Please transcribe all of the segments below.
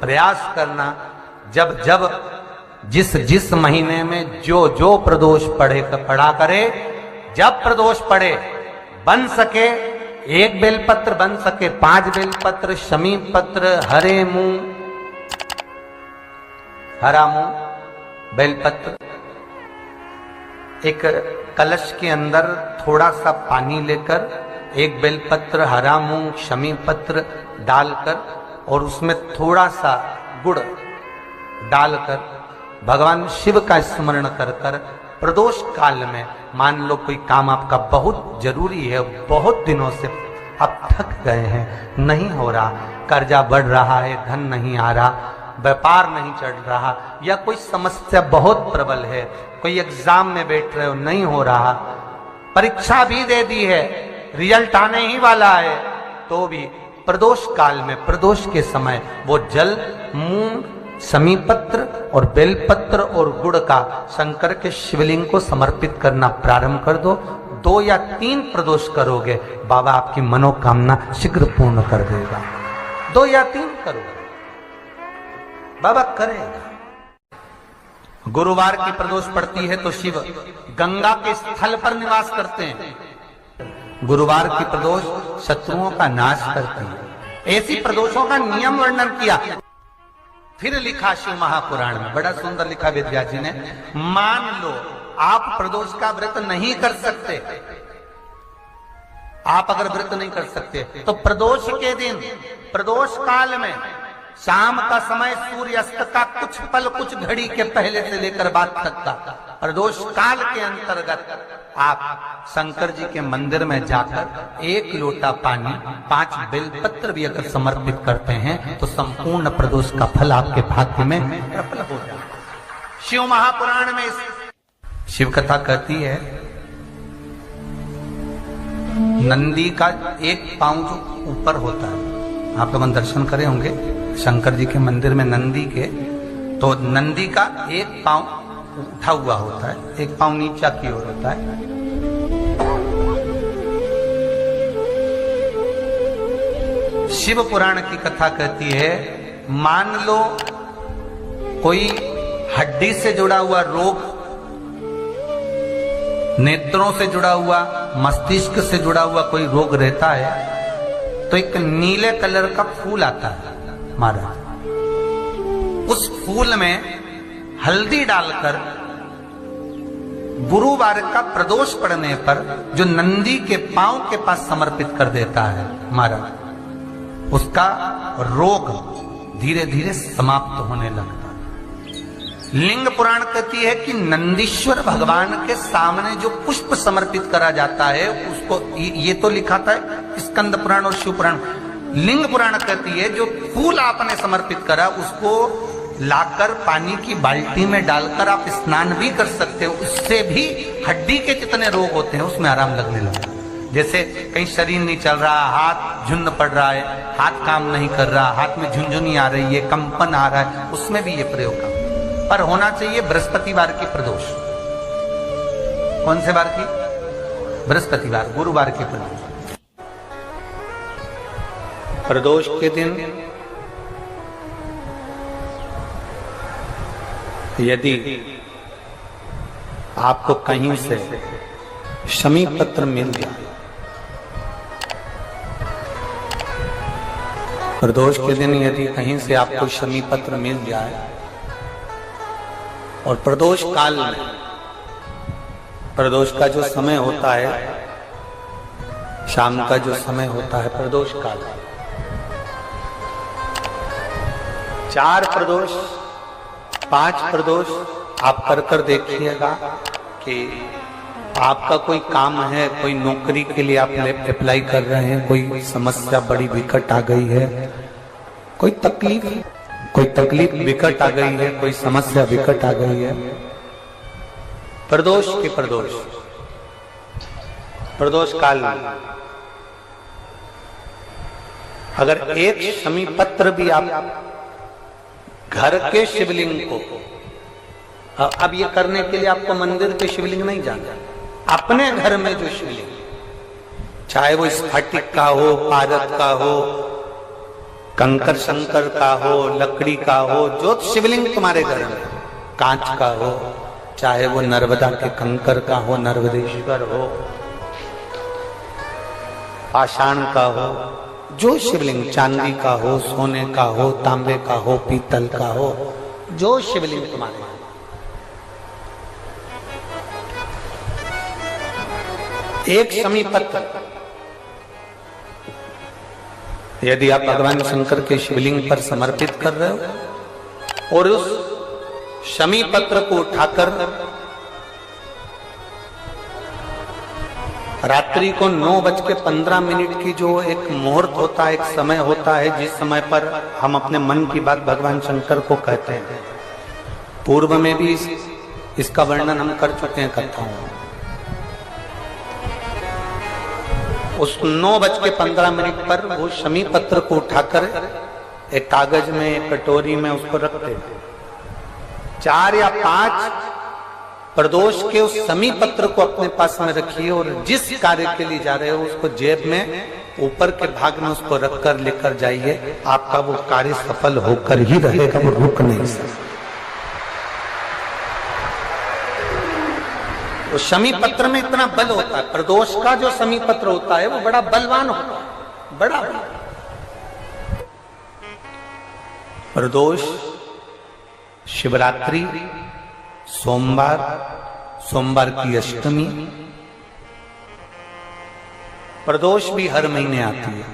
प्रयास करना, जब जब जिस जिस महीने में जो जो प्रदोष पढ़ा करे, जब प्रदोष पढ़े, बन सके 1 बेलपत्र, बन सके 5 बेलपत्र, शमी पत्र, हरे मूंग, हरा मूंग, बेलपत्र, एक कलश के अंदर थोड़ा सा पानी लेकर 1 बेलपत्र, हरा मूंग, शमी पत्र डालकर और उसमें थोड़ा सा गुड़ डालकर भगवान शिव का स्मरण कर कर प्रदोष काल में, मान लो कोई काम आपका बहुत जरूरी है, बहुत दिनों से आप थक गए हैं, नहीं हो रहा, कर्जा बढ़ रहा है, धन नहीं आ रहा, व्यापार नहीं चढ़ रहा, या कोई समस्या बहुत प्रबल है, कोई एग्जाम में बैठ रहे हो, नहीं हो रहा, परीक्षा भी दे दी है, रिजल्ट आने ही वाला है, तो भी प्रदोष काल में, प्रदोष के समय वो जल, मूंग, शमी पत्र और बेलपत्र और गुड़ का शंकर के शिवलिंग को समर्पित करना प्रारंभ कर दो। 2 या 3 प्रदोष करोगे, बाबा आपकी मनोकामना शीघ्र पूर्ण कर देगा। 2 या 3 करोगे, बाबा करेगा। गुरुवार की प्रदोष पड़ती है तो शिव गंगा के स्थल पर निवास करते हैं। गुरुवार की प्रदोष शत्रुओं का नाश करती है। ऐसी प्रदोषों का नियम वर्णन किया, फिर लिखा शिव महापुराण में, बड़ा सुंदर लिखा वेदव्यास जी ने। मान लो आप प्रदोष का व्रत नहीं कर सकते, आप अगर व्रत नहीं कर सकते तो प्रदोष के दिन, प्रदोष काल में शाम का समय सूर्यास्त का कुछ पल, कुछ घड़ी के पहले से लेकर बाद तक का प्रदोष काल के अंतर्गत आप शंकर जी के मंदिर में जाकर 1 लोटा पानी, 5 बेलपत्र भी अगर समर्पित करते हैं तो संपूर्ण प्रदोष का फल आपके भाग्य में प्रबल हो जाए। शिव महापुराण में शिव कथा कहती है, नंदी का 1 पांव जो ऊपर होता है, आप लोग दर्शन करे होंगे शंकर जी के मंदिर में नंदी के, तो नंदी का 1 पांव उठा हुआ होता है, 1 पांव नीचा की ओर होता है। शिव पुराण की कथा कहती है, मान लो कोई हड्डी से जुड़ा हुआ रोग, नेत्रों से जुड़ा हुआ, मस्तिष्क से जुड़ा हुआ कोई रोग रहता है, तो एक नीले कलर का फूल आता है महाराज, उस फूल में हल्दी डालकर गुरुवार का प्रदोष पड़ने पर जो नंदी के पांव के पास समर्पित कर देता है महाराज, उसका रोग धीरे धीरे समाप्त होने लगता है। लिंग पुराण कहती है कि नंदीश्वर भगवान के सामने जो पुष्प समर्पित करा जाता है उसको, ये तो लिखा था स्कंद पुराण और शिव पुराण, लिंग पुराण कहती है जो फूल आपने समर्पित करा उसको लाकर पानी की बाल्टी में डालकर आप स्नान भी कर सकते हो, उससे भी हड्डी के जितने रोग होते हैं उसमें आराम लगने लगता है। जैसे कहीं शरीर नहीं चल रहा, हाथ झुंड पड़ रहा है, हाथ काम नहीं कर रहा, हाथ में झुंझुनी आ रही है, कंपन आ रहा है, उसमें भी ये प्रयोग का पर होना चाहिए बृहस्पतिवार की प्रदोष। कौन से बार की? बृहस्पतिवार, गुरुवार की प्रदोष। प्रदोष के दिन यदि आपको कहीं से शमी पत्र मिल जाए, प्रदोष के दिन यदि कहीं से आपको शमी पत्र मिल जाए और प्रदोष काल में, प्रदोष का जो समय होता है, शाम का जो समय होता है प्रदोष काल, 4 प्रदोष 5 प्रदोष आप कर कर देखिएगा कि आपका कोई काम है, कोई नौकरी के लिए आप अप्लाई कर रहे हैं, कोई समस्या बड़ी विकट आ गई है, कोई तकलीफ विकट आ गई है, कोई समस्या विकट आ गई है, प्रदोष के प्रदोष काल में अगर 1 शमी पत्र भी आप घर के शिवलिंग को, अब ये करने के लिए आपको मंदिर के शिवलिंग नहीं जाना, अपने घर में जो शिवलिंग, चाहे वो स्फटिक का हो, पारद का हो, कंकर शंकर का हो, लकड़ी का हो, जो शिवलिंग तुम्हारे घर में, कांच का हो, चाहे वो नर्मदा के कंकर का हो, नर्मदेश्वर हो, पाषाण का हो, जो शिवलिंग, चांदी का हो, सोने का हो, तांबे का हो, पीतल का हो, जो शिवलिंग तुम्हारे, एक शमी पत्र, यदि आप भगवान शंकर के शिवलिंग पर समर्पित कर रहे हो और उस शमी पत्र को उठाकर रात्रि को 9:15 की जो एक मुहूर्त होता है, एक समय होता है, जिस समय पर हम अपने मन की बात भगवान शंकर को कहते हैं, पूर्व में भी इसका वर्णन हम कर चुके हैं कथाओं में। उस 9:15 पर वो शमी पत्र को उठाकर एक कागज में, एक कटोरी में उसको रखते हैं। 4 या 5 प्रदोष के उस शमी पत्र को अपने पास में रखिए और जिस कार्य के लिए जा रहे हो उसको जेब में ऊपर के भाग में उसको रखकर लेकर जाइए। आपका वो कार्य सफल होकर ही रहेगा, वो रुक नहीं सकता। तो शमी पत्र में इतना बल होता है, प्रदोष का जो शमी पत्र होता है वो बड़ा बलवान होता है, बड़ा प्रदोष, शिवरात्रि, सोमवार, सोमवार की अष्टमी, प्रदोष भी हर महीने आती है,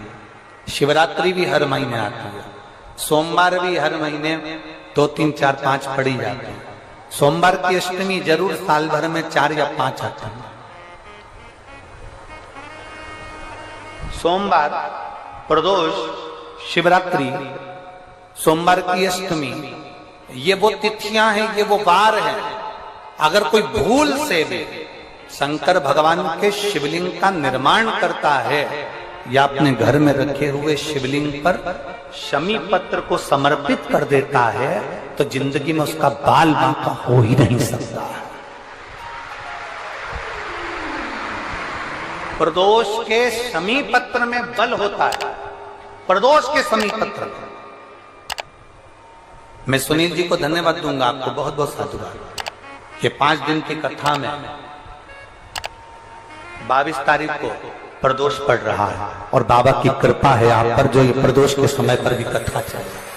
शिवरात्रि भी हर महीने आती है, सोमवार भी हर महीने 2, 3, 4, 5 पड़ी जाती है। सोमवार की अष्टमी जरूर साल भर में 4 या 5 आती है। सोमवार, प्रदोष, शिवरात्रि, सोमवार की अष्टमी, ये वो तिथियां हैं, ये वो वार हैं। अगर कोई भूल से भी शंकर भगवान के शिवलिंग का निर्माण करता है या अपने घर में रखे हुए शिवलिंग पर शमी पत्र को समर्पित कर देता है तो जिंदगी में उसका बाल बांका हो ही नहीं सकता। प्रदोष के शमी पत्र में बल होता है, प्रदोष के शमी पत्र में। मैं सुनील जी को धन्यवाद दूंगा, आपको बहुत बहुत साधुवाद। ये 5 दिन की कथा में 22 तारीख को प्रदोष पड़ रहा है और बाबा की कृपा है आप पर, जो ये प्रदोष के समय पर भी कथा चल रही है।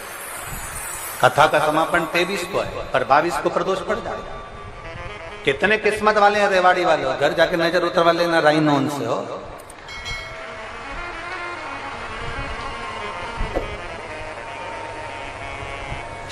कथा का समापन 23 को है पर 22 को प्रदोष पड़ जाएगा। कितने किस्मत वाले हैं रेवाड़ी वाले, घर जाके नजर उतरवा लेना राइनोन से हो।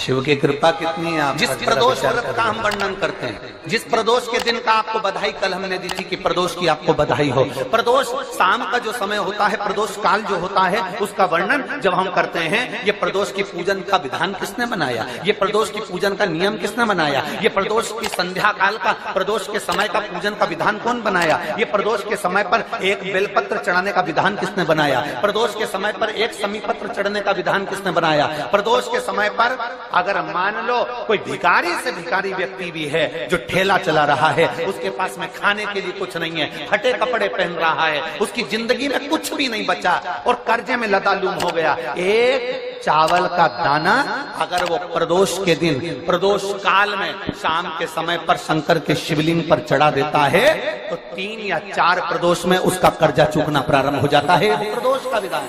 शिव की कृपा कितनी है आप। जिस प्रदोष व्रत का हम वर्णन करते हैं, जिस प्रदोष के दिन का आपको बधाई कल हमने दी थी कि प्रदोष की आपको बधाई हो। प्रदोष शाम का जो समय होता है, प्रदोष काल जो होता है, उसका वर्णन जब हम करते हैं, ये प्रदोष की पूजन का विधान किसने बनाया, ये प्रदोष की पूजन का नियम किसने बनाया, ये प्रदोष की संध्या काल का, प्रदोष के समय का पूजन का विधान कौन बनाया, ये प्रदोष के समय पर एक बेलपत्र चढ़ाने का विधान किसने बनाया, प्रदोष के समय पर एक शमी पत्र चढ़ने का विधान किसने बनाया। प्रदोष के समय पर अगर मान लो कोई भिखारी से भिखारी व्यक्ति भी है जो ठेला चला रहा है, उसके पास में खाने के लिए कुछ नहीं है, फटे कपड़े पहन रहा है, उसकी जिंदगी में कुछ भी नहीं बचा और कर्जे में लदालूम हो गया, एक चावल का दाना अगर वो प्रदोष के दिन, प्रदोष काल में शाम के समय पर शंकर के शिवलिंग पर चढ़ा देता है तो 3 या 4 प्रदोष में उसका कर्जा चूकना प्रारंभ हो जाता है। प्रदोष का विधान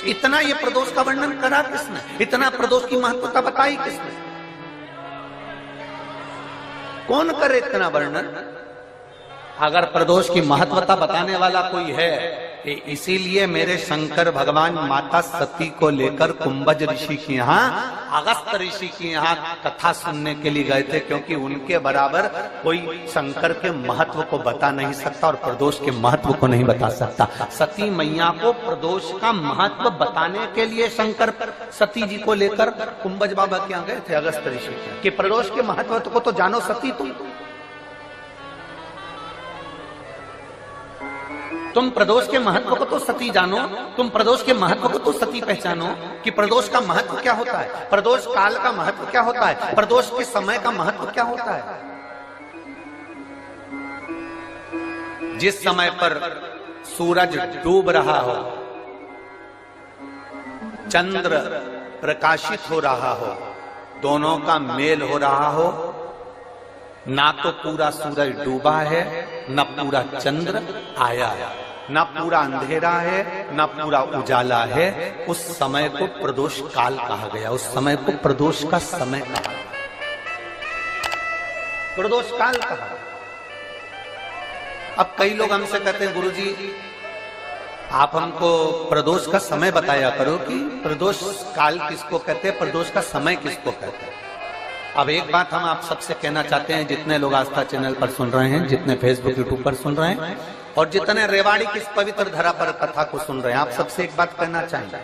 इतना ये प्रदोष का वर्णन करा किसने, इतना प्रदोष की महत्वता बताई किसने, कौन करे इतना वर्णन। अगर प्रदोष की महत्वता बताने वाला कोई है, इसीलिए मेरे शंकर भगवान माता सती को लेकर कुंभज ऋषि के यहाँ, अगस्त ऋषि के यहाँ कथा सुनने के लिए गए थे, क्योंकि उनके बराबर कोई शंकर के महत्व को बता नहीं सकता और प्रदोष के महत्व को नहीं बता सकता। सती मैया को प्रदोष का महत्व बताने के लिए शंकर सती जी को लेकर कुंभज बाबा के यहाँ गए थे, अगस्त ऋषि, कि प्रदोष के महत्व को तो जानो सती, तुम प्रदोष के महत्व को तो सती जानो, तुम प्रदोष के महत्व को तो सती पहचानो कि प्रदोष का महत्व क्या होता है, प्रदोष काल का महत्व क्या होता है, प्रदोष के समय का महत्व क्या होता है। जिस समय पर सूरज डूब रहा हो, चंद्र प्रकाशित हो रहा हो, दोनों का मेल हो रहा हो, ना तो पूरा सूरज डूबा है, ना पूरा चंद्र आया है, ना पूरा अंधेरा है, ना पूरा उजाला है, उस समय को प्रदोष काल कहा गया। उस समय को प्रदोष का समय कहा, प्रदोष काल कहा। अब कई लोग हमसे कहते हैं, गुरुजी आप हमको प्रदोष का समय बताया करो कि प्रदोष काल किसको कहते हैं, प्रदोष का समय किसको कहते हैं। अब एक बात हम आप सबसे कहना चाहते हैं, जितने लोग आस्था चैनल पर सुन रहे हैं, जितने फेसबुक यूट्यूब पर सुन रहे हैं, और जितने रेवाड़ी की इस पवित्र धरा पर कथा को सुन रहे हैं, आप सबसे एक बात कहना चाहेंगे,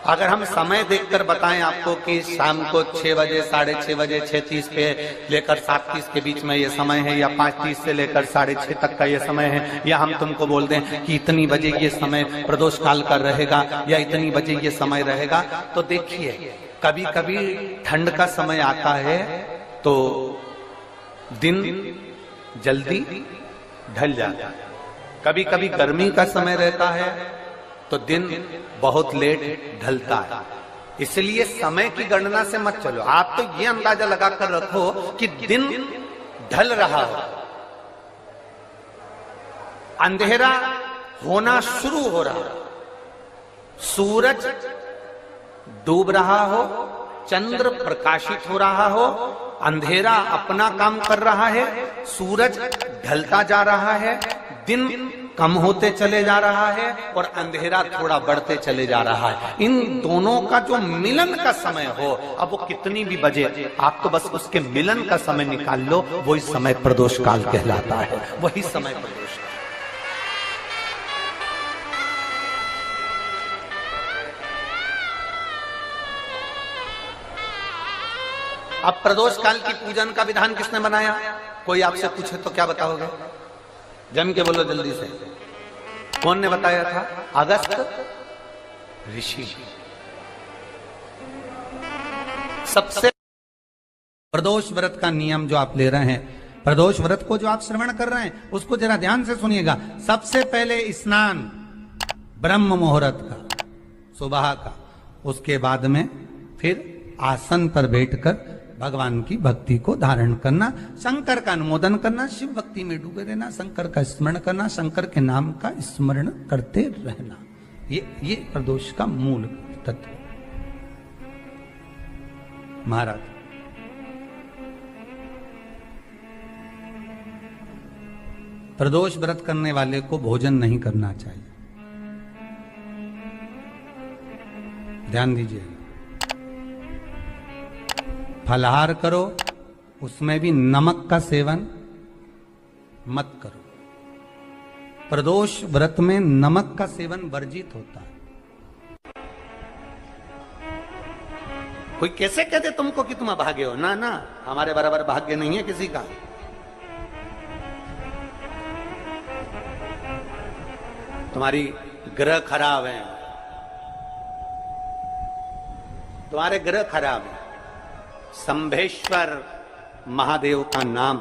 अगर हम समय देखकर बताएं आपको कि शाम को 6 बजे, 6:30 बजे, 6:30 पे लेकर 7:30 के बीच में ये समय है, या 5:30 से लेकर 6:30 तक का ये समय है, या हम तुमको बोल दें कि इतनी बजे ये समय प्रदोष काल का रहेगा, या इतनी बजे ये समय रहेगा, तो देखिए कभी कभी ठंड का समय आता है तो दिन जल्दी ढल जाता है, कभी कभी गर्मी का समय रहता है तो दिन बहुत लेट ढलता है। इसलिए समय की गणना से मत चलो, आप तो ये अंदाजा लगाकर रखो कि दिन ढल रहा हो, अंधेरा होना शुरू हो रहा हो, सूरज डूब रहा हो, चंद्र प्रकाशित हो रहा हो, अंधेरा अपना काम कर रहा है, सूरज ढलता जा रहा है, दिन कम होते चले जा रहा है और अंधेरा थोड़ा बढ़ते चले जा रहा है। इन दोनों का जो मिलन का समय हो, अब वो कितनी भी बजे, आप तो बस उसके मिलन का समय निकाल लो, वही समय प्रदोष काल कहलाता है, वही समय प्रदोष काल। अब प्रदोष काल की पूजन का विधान किसने बनाया? कोई आपसे पूछे तो क्या बताओगे? जम के बोलो जल्दी से, कौन ने बताया था? अगस्त ऋषि। सबसे प्रदोष व्रत का नियम जो आप ले रहे हैं, प्रदोष व्रत को जो आप श्रवण कर रहे हैं, उसको जरा ध्यान से सुनिएगा। सबसे पहले स्नान ब्रह्म मुहूर्त का, सुबह का, उसके बाद में फिर आसन पर बैठकर भगवान की भक्ति को धारण करना, शंकर का अनुमोदन करना, शिव भक्ति में डूबे रहना, शंकर का स्मरण करना, शंकर के नाम का स्मरण करते रहना, ये प्रदोष का मूल तत्व। महाराज प्रदोष व्रत करने वाले को भोजन नहीं करना चाहिए, ध्यान दीजिए। फलाहार करो, उसमें भी नमक का सेवन मत करो। प्रदोष व्रत में नमक का सेवन वर्जित होता है। कोई कैसे कहते तुमको कि तुम अभागे हो? ना ना, हमारे बराबर भाग्य नहीं है किसी का। तुम्हारी ग्रह खराब है, तुम्हारे ग्रह खराब है। संभेश्वर महादेव का नाम,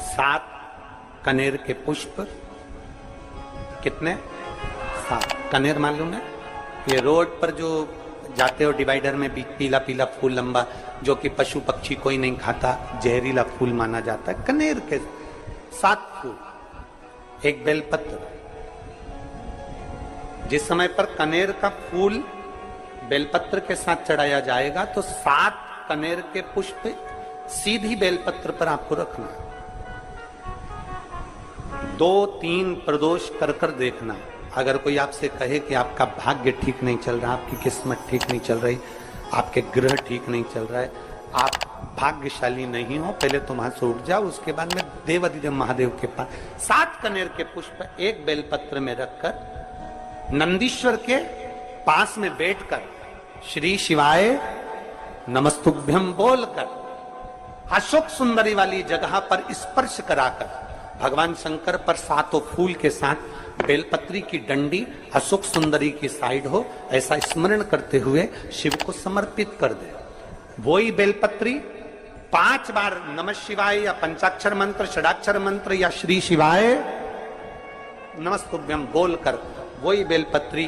7 कनेर के पुष्प, कितने? 7 कनेर मालूम है? ये रोड पर जो जाते हो डिवाइडर में पीला पीला फूल लंबा, जो कि पशु पक्षी कोई नहीं खाता, जहरीला फूल माना जाता है। कनेर के 7 फूल, एक बेलपत्र। जिस समय पर कनेर का फूल बेलपत्र के साथ चढ़ाया जाएगा तो 7 कनेर के पुष्प सीधी बेलपत्र पर आपको रखना। 2-3 प्रदोष कर कर देखना। अगर कोई आपसे कहे कि आपका भाग्य ठीक नहीं चल रहा, आपकी किस्मत ठीक नहीं चल रही, आपके ग्रह ठीक नहीं चल रहा है, आप भाग्यशाली नहीं हो, पहले तुम वहां से उठ जाओ, उसके बाद में देवाधिदेव महादेव के पास 7 कनेर के पुष्प एक बेलपत्र में रखकर नंदीश्वर के पास में बैठकर श्री शिवाय नमस्तुभ्यम बोलकर अशोक सुंदरी वाली जगह पर स्पर्श कराकर भगवान शंकर पर 7 फूल के साथ बेलपत्री की डंडी अशोक सुंदरी की साइड हो, ऐसा स्मरण करते हुए शिव को समर्पित कर दे। वही बेलपत्री 5 बार नमः शिवाय या पंचाक्षर मंत्र, षडाक्षर मंत्र या श्री शिवाय नमस्तुभ्यम बोलकर वही बेलपत्री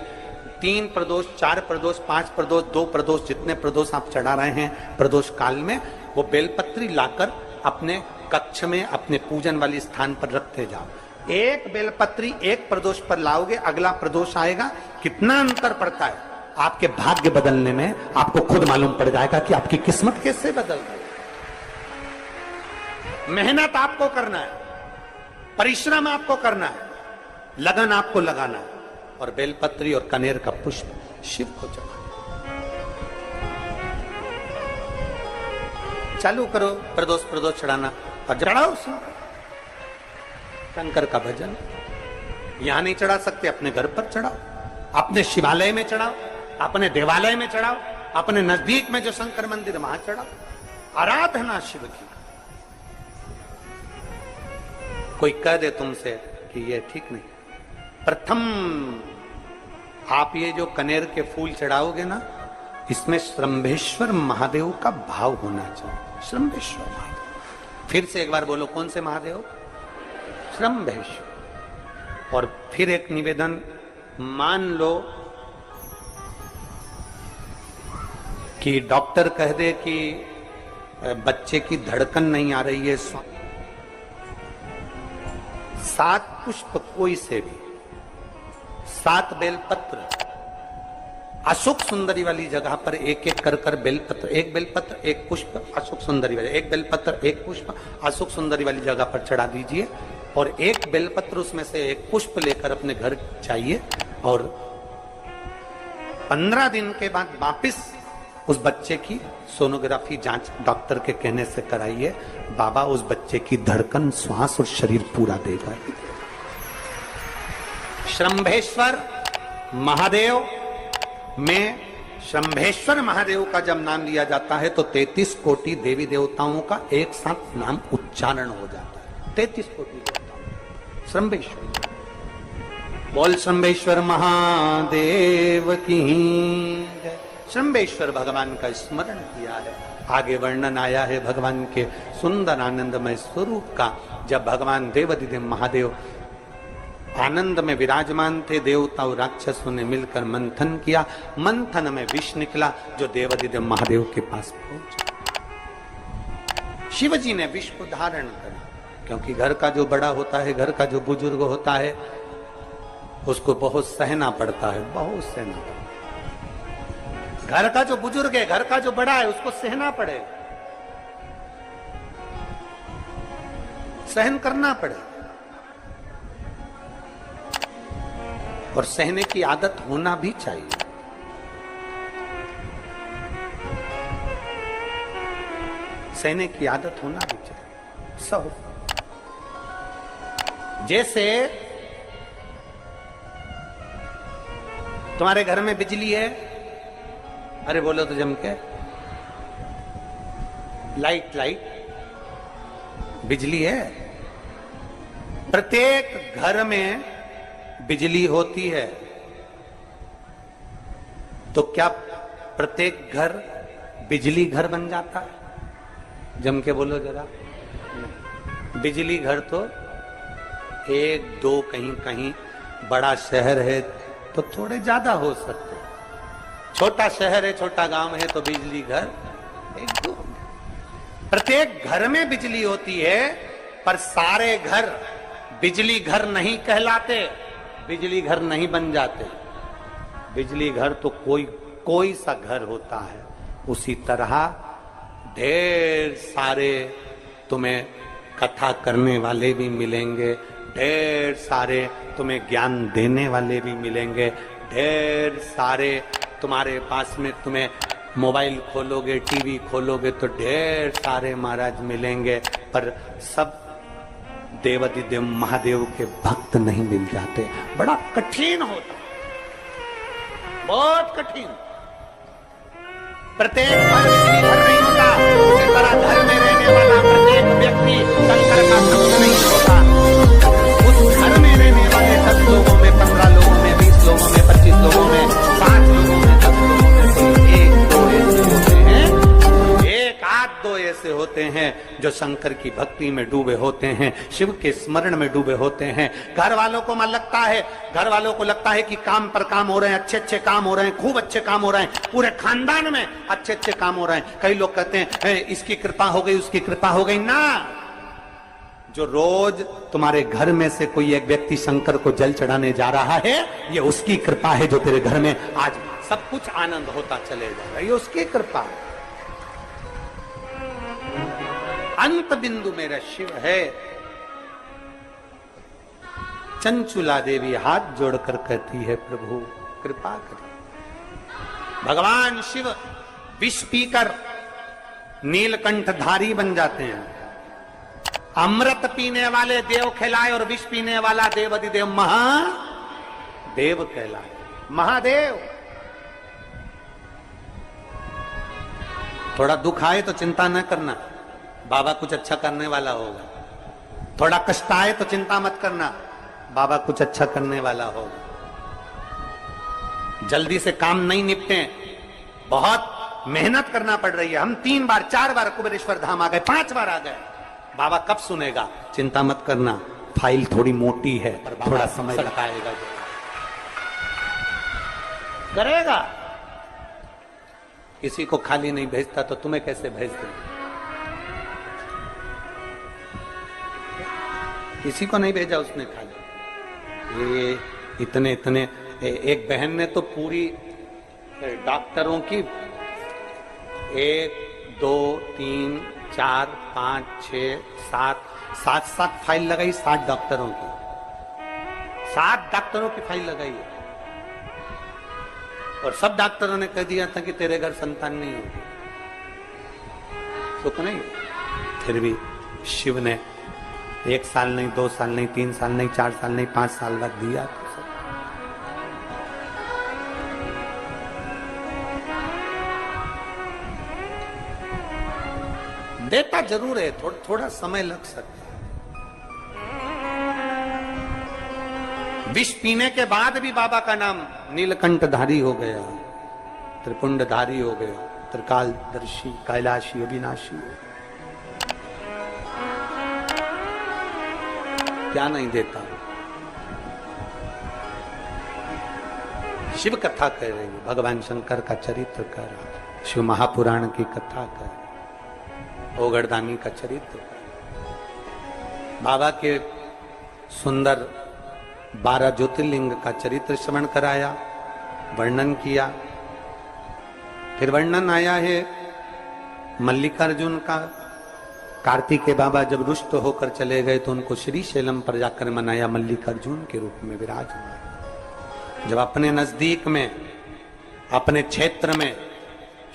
3 प्रदोष, 4 प्रदोष, 5 प्रदोष, 2 प्रदोष, जितने प्रदोष आप चढ़ा रहे हैं प्रदोष काल में, वो बेलपत्री लाकर अपने कक्ष में अपने पूजन वाली स्थान पर रखते जाओ। एक बेलपत्री एक प्रदोष पर लाओगे, अगला प्रदोष आएगा, कितना अंतर पड़ता है आपके भाग्य बदलने में, आपको खुद मालूम पड़ जाएगा कि आपकी किस्मत कैसे बदल गई। मेहनत आपको करना है, परिश्रम आपको करना है, लगन आपको लगाना है, और बेलपत्री और कनेर का पुष्प शिव को चढ़ाना। चालू करो प्रदोष प्रदोष चढ़ाना और चढ़ाओ शंकर का भजन। यहां नहीं चढ़ा सकते, अपने घर पर चढ़ाओ, अपने शिवालय में चढ़ाओ, अपने देवालय में चढ़ाओ, अपने नजदीक में जो शंकर मंदिर वहां चढ़ाओ। आराधना शिव की। कोई कह दे तुमसे कि ये ठीक नहीं, प्रथम आप ये जो कनेर के फूल चढ़ाओगे ना, इसमें श्रंभेश्वर महादेव का भाव होना चाहिए। श्रंभेश्वर महादेव, फिर से एक बार बोलो, कौन से महादेव? श्रंभेश्वर। और फिर एक निवेदन, मान लो कि डॉक्टर कह दे कि बच्चे की धड़कन नहीं आ रही है, 7 पुष्प कोई से भी, 7 बेलपत्र अशोक सुंदरी वाली जगह पर एक एक कर बेलपत्र, एक बेलपत्र एक पुष्प अशोक सुंदरी वाली, एक बेलपत्र एक पुष्प अशोक सुंदरी वाली जगह पर चढ़ा दीजिए, और एक बेलपत्र उसमें से एक पुष्प लेकर अपने घर चाहिए, और 15 दिन के बाद वापिस उस बच्चे की सोनोग्राफी जांच डॉक्टर के कहने से कराइए। बाबा उस बच्चे की धड़कन, श्वास और शरीर पूरा देगा। श्रंभेश्वर महादेव में, श्रंभेश्वर महादेव का जब नाम लिया जाता है तो 33 कोटि देवी देवताओं का एक साथ नाम उच्चारण हो जाता है। 33 कोटि देवताओं। श्रंभेश्वर, बोल श्रंभेश्वर महादेव की। श्रंभेश्वर भगवान का स्मरण किया है। आगे वर्णन आया है भगवान के सुंदर आनंदमय स्वरूप का। जब भगवान देवाधिदेव महादेव आनंद में विराजमान थे, देवता और राक्षसों ने मिलकर मंथन किया, मंथन में विष निकला जो देवाधिदेव महादेव के पास पहुंचा। शिवजी ने विष को धारण करा, क्योंकि घर का जो बड़ा होता है, घर का जो बुजुर्ग होता है, उसको बहुत सहना पड़ता है, बहुत सहना पड़ता है। घर का जो बुजुर्ग है, घर का जो बड़ा है, उसको सहना पड़े, सहन करना पड़े, और सहने की आदत होना भी चाहिए। सहने की आदत होना भी चाहिए। सो जैसे तुम्हारे घर में बिजली है, अरे बोलो तो जम के, लाइट बिजली है। प्रत्येक घर में बिजली होती है, तो क्या प्रत्येक घर बिजली घर बन जाता है? जम के बोलो जरा। बिजली घर तो 1 2 कहीं कहीं, बड़ा शहर है तो थोड़े ज्यादा हो सकते, छोटा शहर है, छोटा गांव है तो बिजली घर 1 2। प्रत्येक घर में बिजली होती है, पर सारे घर बिजली घर नहीं कहलाते, बिजली घर नहीं बन जाते। बिजली घर तो कोई सा घर होता है। उसी तरह ढेर सारे तुम्हें कथा करने वाले भी मिलेंगे, ढेर सारे तुम्हें ज्ञान देने वाले भी मिलेंगे, ढेर सारे तुम्हारे पास में, तुम्हें मोबाइल खोलोगे, टीवी खोलोगे तो ढेर सारे महाराज मिलेंगे, पर सब देवाधिदेव महादेव के भक्त नहीं मिल जाते। बड़ा कठिन होता, बहुत कठिन। प्रत्येक घर बिजली घर नहीं होता, उसी तरह घर में रहने वाला प्रत्येक व्यक्ति शंकर का भक्त नहीं होता। उस घर में रहने वाले 10 लोगों में, 15 लोगों में, 20 लोगों में, 25 लोगों में, 5 लोगों में, 10 लोगों में, 1 2 ऐसे होते हैं, 1 आध 2 ऐसे होते हैं जो शंकर की भक्ति में डूबे होते हैं, शिव के स्मरण में डूबे होते हैं। घर वालों को लगता है, घर वालों को लगता है कि काम पर काम हो रहे हैं, अच्छे अच्छे काम हो रहे हैं, खूब अच्छे काम हो रहे हैं, पूरे खानदान में अच्छे अच्छे काम हो रहे हैं। कई लोग कहते हैं इसकी कृपा हो गई, उसकी कृपा हो गई। ना, जो रोज तुम्हारे घर में से कोई एक व्यक्ति शंकर को जल चढ़ाने जा रहा है, ये उसकी कृपा है जो तेरे घर में आज सब कुछ आनंद होता चले जा रहा है। ये उसकी कृपा। अंत बिंदु मेरा शिव है। चंचुला देवी हाथ जोड़कर कहती है, प्रभु कृपा करिए। भगवान शिव विष पीकर नीलकंठधारी बन जाते हैं। अमृत पीने वाले देव कहलाए और विष पीने वाला देव अधिदेव महादेव कहलाए। महादेव। थोड़ा दुख आए तो चिंता न करना, बाबा कुछ अच्छा करने वाला होगा। थोड़ा कष्ट आए तो चिंता मत करना, बाबा कुछ अच्छा करने वाला होगा। जल्दी से काम नहीं निपटे, बहुत मेहनत करना पड़ रही है। हम 3 बार 4 बार कुबेरेश्वर धाम आ गए, 5 बार आ गए, बाबा कब सुनेगा? चिंता मत करना, फाइल थोड़ी मोटी है, पर थोड़ा समय लगाएगा, करेगा। किसी को खाली नहीं भेजता तो तुम्हें कैसे भेज दे? किसी को नहीं भेजा उसने खाली। ये इतने इतने एक बहन ने तो पूरी डॉक्टरों की 1 2 3 4 5 6 7 फाइल लगाई। 7 डॉक्टरों की, 7 डॉक्टरों की फाइल लगाई है। और सब डॉक्टरों ने कह दिया था कि तेरे घर संतान नहीं होगी, सुख नहीं। फिर भी शिव ने 1 साल नहीं, 2 साल नहीं, 3 साल नहीं, 4 साल नहीं, 5 साल बाद दिया। देता जरूर है, थोड़ा समय लग सकता है। विष पीने के बाद भी बाबा का नाम नीलकंठधारी हो गया, त्रिपुंडधारी हो गया, त्रिकालदर्शी, कैलाशी, अविनाशी। क्या नहीं देता? शिव कथा कह रही है, भगवान शंकर का चरित्र कह रहा है, शिव महापुराण की कथा कह रहा है, ओगड़दानी का चरित्र, बाबा के सुंदर 12 ज्योतिर्लिंग का चरित्र श्रवण कराया, वर्णन किया। फिर वर्णन आया है मल्लिकार्जुन का। कार्तिकेय बाबा जब रुष्ट होकर चले गए तो उनको श्री शैलम पर जाकर मनाया, मल्लिकार्जुन के रूप में विराजमान। जब अपने नजदीक में, अपने क्षेत्र में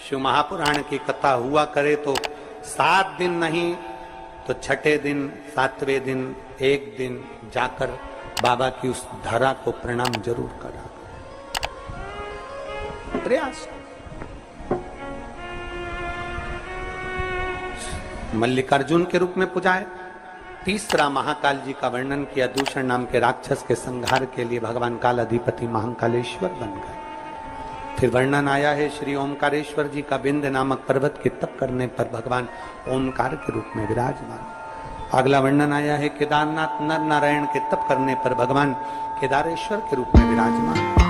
शिव महापुराण की कथा हुआ करे तो 7 दिन नहीं तो 6ठे दिन, 7वें दिन, एक दिन जाकर बाबा की उस धरा को प्रणाम जरूर करा। प्रयास। मल्लिकार्जुन के रूप में पूजाए। तीसरा महाकाल जी का वर्णन किया, दूषण नाम के राक्षस के संहार के लिए भगवान काल अधिपति महाकालेश्वर बन गए। फिर वर्णन आया है श्री ओमकारेश्वर जी का, विंध्य नामक पर्वत के तप करने पर भगवान ओमकार के रूप में विराजमान। अगला वर्णन आया है केदारनाथ नर नारायण के तप करने पर भगवान केदारेश्वर के रूप में विराजमान।